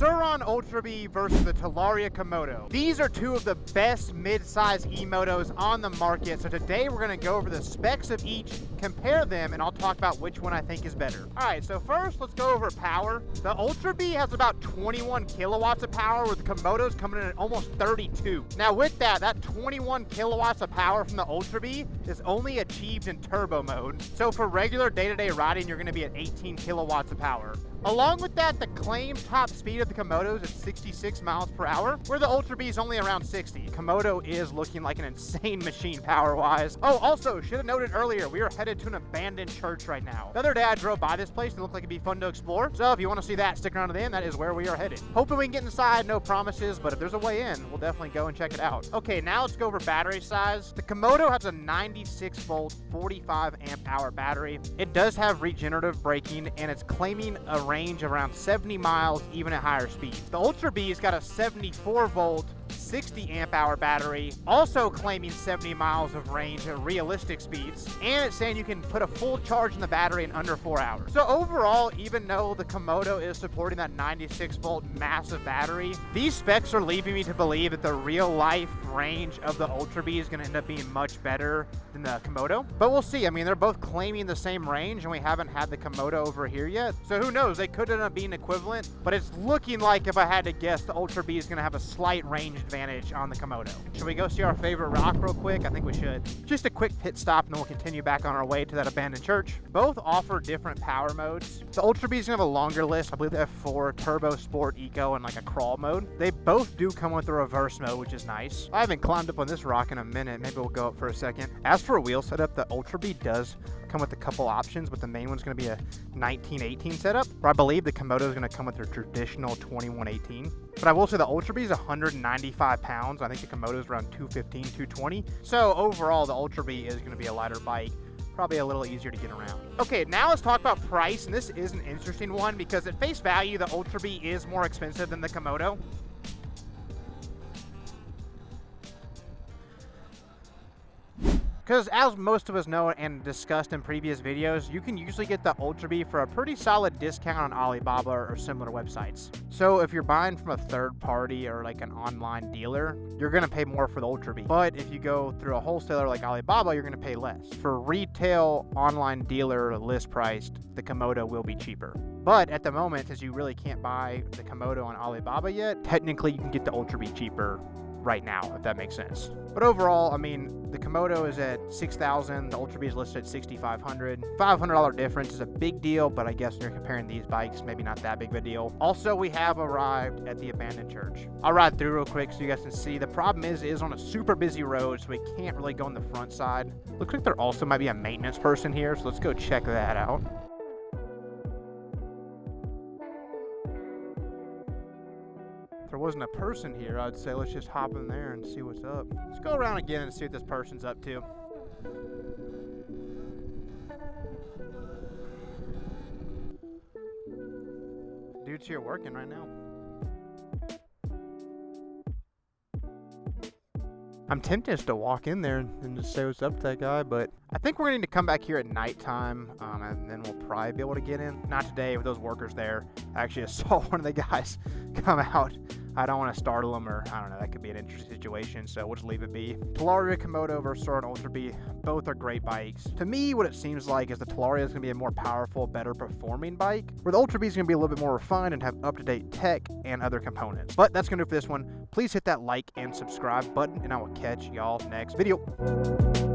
Sur-Ron Ultra Bee versus the Talaria Komodo. These are two of the best mid-size e-motos on the market, so today we're going to go over the specs of each, compare them, and I'll talk about which one I think is better. Alright, so first let's go over power. The Ultra Bee has about 21 kilowatts of power, with the Komodos coming in at almost 32. Now with that 21 kilowatts of power from the Ultra Bee is only achieved in turbo mode. So for regular day-to-day riding, you're going to be at 18 kilowatts of power. Along with that, the claimed top speed of the Komodos is 66 miles per hour, where the Ultra Bee is only around 60. Komodo is looking like an insane machine power-wise. Oh, also, should have noted earlier, we are headed to an abandoned church right now. The other day, I drove by this place and it looked like it'd be fun to explore. So if you want to see that, stick around to the end. That is where we are headed. Hoping we can get inside, no promises, but if there's a way in, we'll definitely go and check it out. Okay, now let's go over battery size. The Komodo has a 96-volt, 45-amp-hour battery. It does have regenerative braking, and it's claiming a range of around 70 miles even at higher speeds. The Ultra Bee's got a 74-volt, 60-amp-hour battery, also claiming 70 miles of range at realistic speeds, and it's saying you can put a full charge in the battery in under 4 hours. So overall, even though the Komodo is supporting that 96-volt massive battery, these specs are leaving me to believe that the real-life range of the Ultra Bee is going to end up being much better than the Komodo. But we'll see. I mean, they're both claiming the same range, and we haven't had the Komodo over here yet, so who knows? They could end up being equivalent, but it's looking like, if I had to guess, the Ultra Bee is going to have a slight range advantage on the Komodo. Should we go see our favorite rock real quick? I think we should. Just a quick pit stop, and then we'll continue back on our way to that abandoned church. Both offer different power modes. The Ultra Bee is going to have a longer list. I believe they have 4: Turbo, Sport, Eco, and like a crawl mode. They both do come with a reverse mode, which is nice. I haven't climbed up on this rock in a minute. Maybe we'll go up for a second. As for a wheel setup, the Ultra Bee does come with a couple options, but the main one's going to be a 1918 setup, where I believe the Komodo is going to come with their traditional 2118. But I will say the Ultra Bee is 195 pounds. I think the Komodo is around 215, 220. So overall, the Ultra Bee is going to be a lighter bike, probably a little easier to get around. Okay, now let's talk about price, and this is an interesting one because at face value, the Ultra Bee is more expensive than the Komodo. Because as most of us know and discussed in previous videos, you can usually get the Ultra Bee for a pretty solid discount on Alibaba or similar websites. So if you're buying from a third party or like an online dealer, you're going to pay more for the Ultra Bee. But if you go through a wholesaler like Alibaba, you're going to pay less. For retail online dealer list priced, the Komodo will be cheaper. But at the moment, as you really can't buy the Komodo on Alibaba yet, technically you can get the Ultra Bee cheaper right now, if that makes sense. But overall, I mean, the Komodo is at $6,000, the Ultra Bee is listed at $6,500. $500 difference is a big deal, but I guess when you're comparing these bikes, maybe not that big of a deal. Also, we have arrived at the abandoned church. I'll ride through real quick so you guys can see. The problem is on a super busy road, so we can't really go on the front side. Looks like there also might be a maintenance person here, so let's go check that out. If there wasn't a person here, I'd say let's just hop in there and see what's up. Let's go around again and see what this person's up to. Dude's here working right now. I'm tempted just to walk in there and just say what's up to that guy, but I think we're going to need to come back here at nighttime, and then we'll probably be able to get in. Not today with those workers there. I actually just saw one of the guys come out. I don't want to startle them, or I don't know, that could be an interesting situation, so we'll just leave it be. Talaria Komodo versus Sur-Ron Ultra Bee, both are great bikes. To me, what it seems like is the Talaria is going to be a more powerful, better performing bike, where the Ultra Bee is going to be a little bit more refined and have up-to-date tech and other components. But that's going to do it for this one. Please hit that like and subscribe button, and I will catch y'all next video.